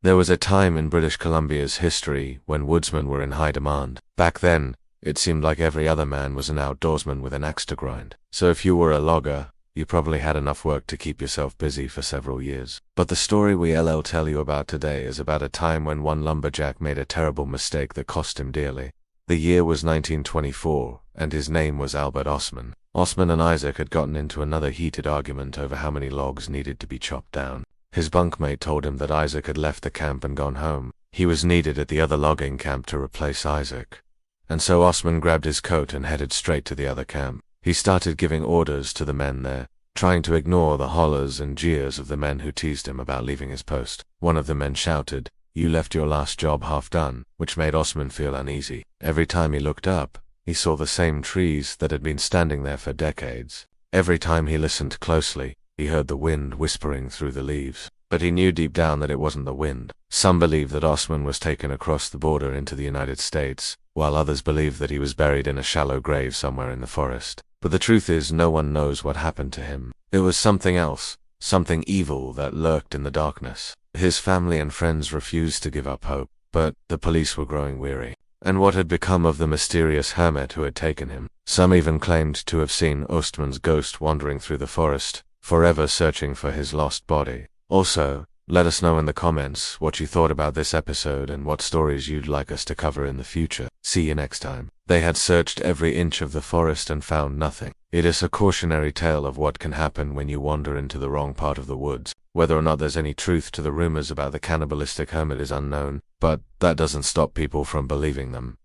There was a time in British Columbia's history when woodsmen were in high demand. Back then, it seemed like every other man was an outdoorsman with an axe to grind. So if you were a logger, you probably had enough work to keep yourself busy for several years. But the story we'll tell you about today is about a time when one lumberjack made a terrible mistake that cost him dearly. The year was 1924, and his name was Albert Osman. Osman and Isaac had gotten into another heated argument over how many logs needed to be chopped down. His bunkmate told him that Isaac had left the camp and gone home. He was needed at the other logging camp to replace Isaac. And so Osman grabbed his coat and headed straight to the other camp. He started giving orders to the men there, trying to ignore the hollers and jeers of the men who teased him about leaving his post. One of the men shouted, "You left your last job half done," which made Osman feel uneasy. Every time he looked up, he saw the same trees that had been standing there for decades. Every time he listened closely, he heard the wind whispering through the leaves. But he knew deep down that it wasn't the wind. Some believed that Osman was taken across the border into the United States, while others believed that he was buried in a shallow grave somewhere in the forest. But the truth is, no one knows what happened to him. It was something else, something evil that lurked in the darkness. His family and friends refused to give up hope, but the police were growing weary. And what had become of the mysterious hermit who had taken him? Some even claimed to have seen Ostman's ghost wandering through the forest, forever searching for his lost body. Also, let us know in the comments what you thought about this episode and what stories you'd like us to cover in the future. See you next time. They had searched every inch of the forest and found nothing. It is a cautionary tale of what can happen when you wander into the wrong part of the woods. Whether or not there's any truth to the rumors about the cannibalistic hermit is unknown, but that doesn't stop people from believing them.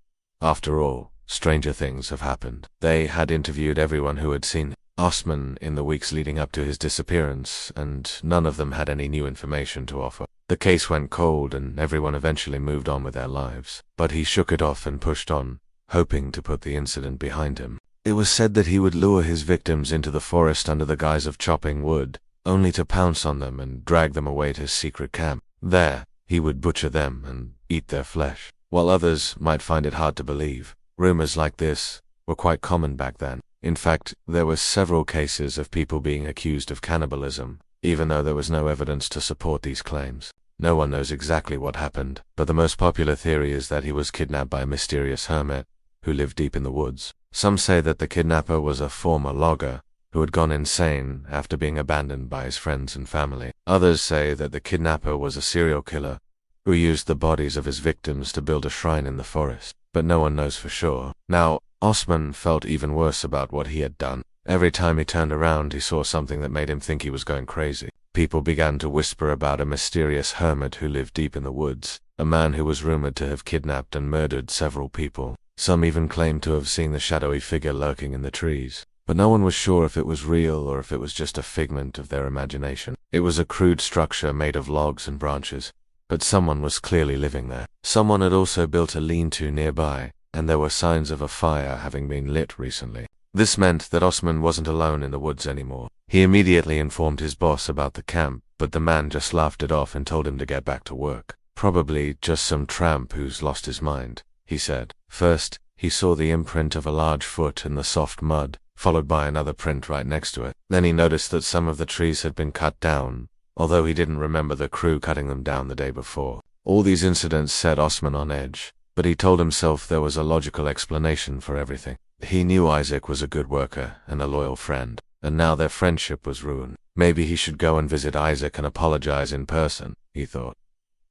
After all, stranger things have happened. They had interviewed everyone who had seen Osman in the weeks leading up to his disappearance, and none of them had any new information to offer. The case went cold, and everyone eventually moved on with their lives. But he shook it off and pushed on, hoping to put the incident behind him. It was said that he would lure his victims into the forest under the guise of chopping wood, only to pounce on them and drag them away to his secret camp. There, he would butcher them and eat their flesh. While others might find it hard to believe, rumors like this were quite common back then. In fact, there were several cases of people being accused of cannibalism, even though there was no evidence to support these claims. No one knows exactly what happened, but the most popular theory is that he was kidnapped by a mysterious hermit who lived deep in the woods. Some say that the kidnapper was a former logger who had gone insane after being abandoned by his friends and family. Others say that the kidnapper was a serial killer who used the bodies of his victims to build a shrine in the forest, but no one knows for sure. Now, Osman felt even worse about what he had done. Every time he turned around, he saw something that made him think he was going crazy. People began to whisper about a mysterious hermit who lived deep in the woods, a man who was rumored to have kidnapped and murdered several people. Some even claimed to have seen the shadowy figure lurking in the trees. But no one was sure if it was real or if it was just a figment of their imagination. It was a crude structure made of logs and branches, but someone was clearly living there. Someone had also built a lean-to nearby, and there were signs of a fire having been lit recently. This meant that Osman wasn't alone in the woods anymore. He immediately informed his boss about the camp, but the man just laughed it off and told him to get back to work. "Probably just some tramp who's lost his mind," he said. First, he saw the imprint of a large foot in the soft mud, followed by another print right next to it. Then he noticed that some of the trees had been cut down, although he didn't remember the crew cutting them down the day before. All these incidents set Osman on edge, but he told himself there was a logical explanation for everything. He knew Isaac was a good worker and a loyal friend, and now their friendship was ruined. Maybe he should go and visit Isaac and apologize in person, he thought.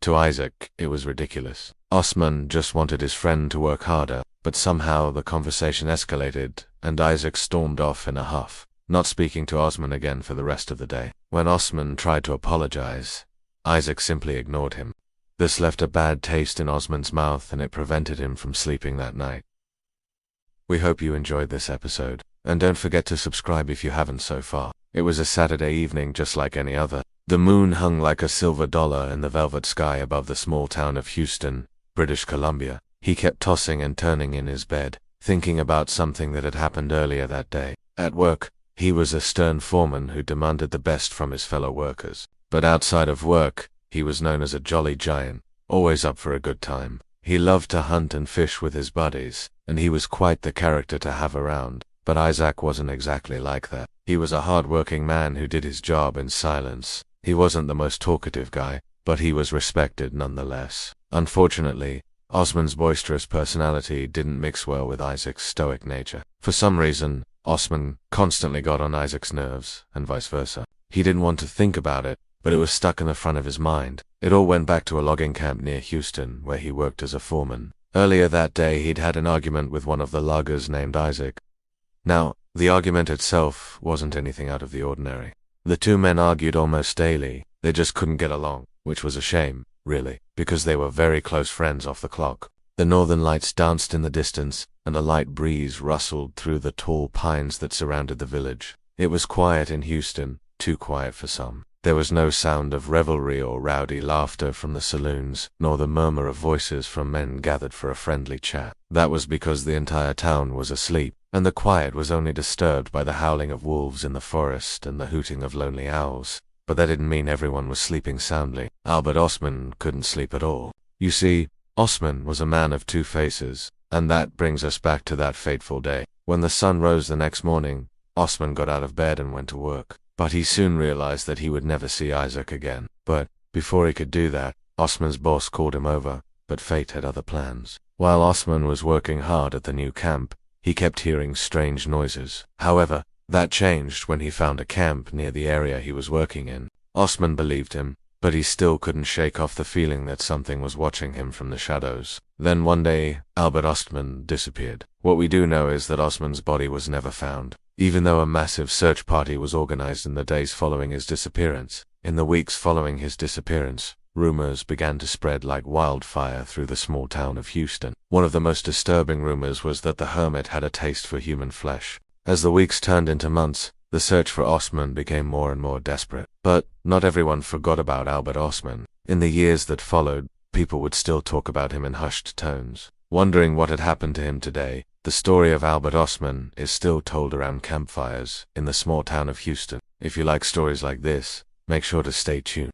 To Isaac, it was ridiculous. Osman just wanted his friend to work harder, but somehow the conversation escalated, and Isaac stormed off in a huff, not speaking to Osman again for the rest of the day. When Osman tried to apologize, Isaac simply ignored him. This left a bad taste in Osman's mouth, and it prevented him from sleeping that night. We hope you enjoyed this episode, and don't forget to subscribe if you haven't so far. It was a Saturday evening just like any other. The moon hung like a silver dollar in the velvet sky above the small town of Houston, British Columbia. He kept tossing and turning in his bed, thinking about something that had happened earlier that day. At work, he was a stern foreman who demanded the best from his fellow workers. But outside of work, he was known as a jolly giant, always up for a good time. He loved to hunt and fish with his buddies, and he was quite the character to have around. But Isaac wasn't exactly like that. He was a hard-working man who did his job in silence. He wasn't the most talkative guy, but he was respected nonetheless. Unfortunately, Osman's boisterous personality didn't mix well with Isaac's stoic nature. For some reason, Osman constantly got on Isaac's nerves, and vice versa. He didn't want to think about it, but it was stuck in the front of his mind. It all went back to a logging camp near Houston, where he worked as a foreman. Earlier that day, he'd had an argument with one of the loggers named Isaac. Now, the argument itself wasn't anything out of the ordinary. The two men argued almost daily. They just couldn't get along, which was a shame, really, because they were very close friends off the clock. The northern lights danced in the distance, and a light breeze rustled through the tall pines that surrounded the village. It was quiet in Houston, too quiet for some. There was no sound of revelry or rowdy laughter from the saloons, nor the murmur of voices from men gathered for a friendly chat. That was because the entire town was asleep, and the quiet was only disturbed by the howling of wolves in the forest and the hooting of lonely owls. But that didn't mean everyone was sleeping soundly. Albert Osman couldn't sleep at all. You see, Osman was a man of two faces, and that brings us back to that fateful day. When the sun rose the next morning, Osman got out of bed and went to work. But he soon realized that he would never see Isaac again. But before he could do that, Osman's boss called him over, but fate had other plans. While Osman was working hard at the new camp, he kept hearing strange noises. However, that changed when he found a camp near the area he was working in. Osman believed him, but he still couldn't shake off the feeling that something was watching him from the shadows. Then one day, Albert Osman disappeared. What we do know is that Osman's body was never found, even though a massive search party was organized in the days following his disappearance. In the weeks following his disappearance, rumors began to spread like wildfire through the small town of Houston. One of the most disturbing rumors was that the hermit had a taste for human flesh. As the weeks turned into months, the search for Osman became more and more desperate. But not everyone forgot about Albert Osman. In the years that followed, people would still talk about him in hushed tones. Wondering what had happened to him today, the story of Albert Osman is still told around campfires in the small town of Houston. If you like stories like this, make sure to stay tuned.